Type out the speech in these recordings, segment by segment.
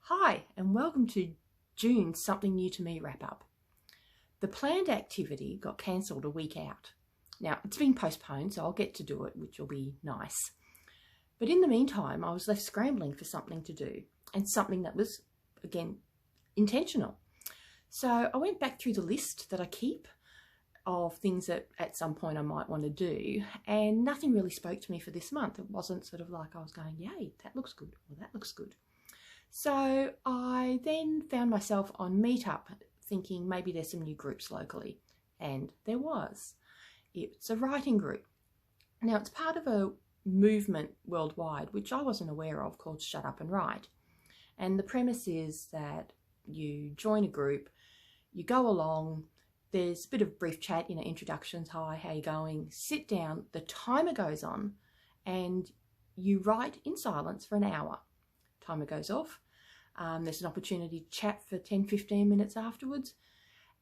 Hi, and welcome to June's Something New to Me wrap-up. The planned activity got cancelled a week out. Now, it's been postponed, so I'll get to do it, which will be nice. But in the meantime, I was left scrambling for something to do, and something that was, again, intentional. So I went back through the list that I keep of things that at some point I might want to do, and nothing really spoke to me for this month. It wasn't sort of like I was going, yay, that looks good, or that looks good. So I then found myself on Meetup thinking maybe there's some new groups locally, and there was. It's a writing group. Now it's part of a movement worldwide which I wasn't aware of called Shut Up and Write, and the premise is that you join a group, you go along, there's a bit of brief chat, introductions, hi, how you going, sit down, the timer goes on and you write in silence for an hour. Timer goes off. There's an opportunity to chat for 10-15 minutes afterwards,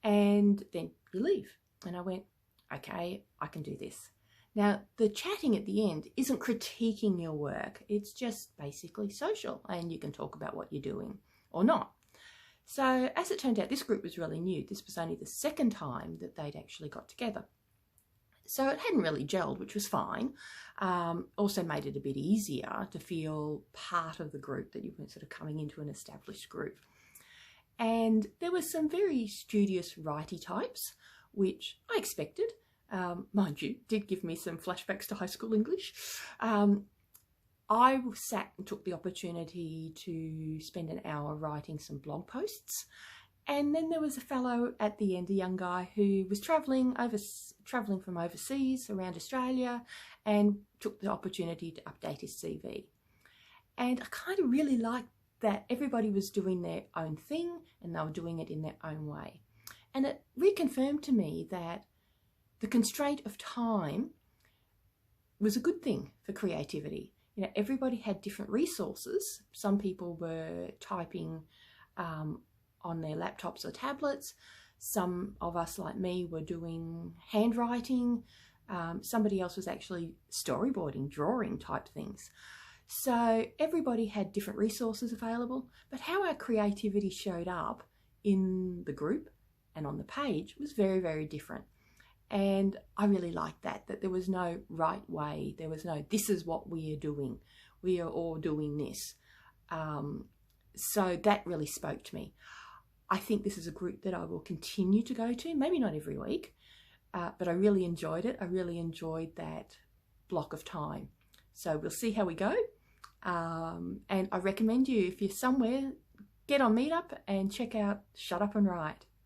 and then you leave. And I went, okay, I can do this. Now, the chatting at the end isn't critiquing your work. It's just basically social, and you can talk about what you're doing or not. So as it turned out, this group was really new. This was only the second time that they'd actually got together. So it hadn't really gelled, which was fine. Also made it a bit easier to feel part of the group, that you weren't sort of coming into an established group. And there were some very studious righty types, which I expected. Mind you, did give me some flashbacks to high school English. I sat and took the opportunity to spend an hour writing some blog posts. And then there was a fellow at the end, a young guy who was travelling from overseas around Australia and took the opportunity to update his CV. And I kind of really liked that everybody was doing their own thing and they were doing it in their own way. And it reconfirmed to me that the constraint of time was a good thing for creativity. Everybody had different resources. Some people were typing on their laptops or tablets. Some of us, like me, were doing handwriting. Somebody else was actually storyboarding, drawing type things. So everybody had different resources available, but how our creativity showed up in the group and on the page was very, very different. And I really liked that there was no right way. There was no, this is what we are doing. We are all doing this. So that really spoke to me. I think this is a group that I will continue to go to, maybe not every week, but I really enjoyed it. I really enjoyed that block of time. So we'll see how we go. And I recommend you, if you're somewhere, get on Meetup and check out Shut Up and Write.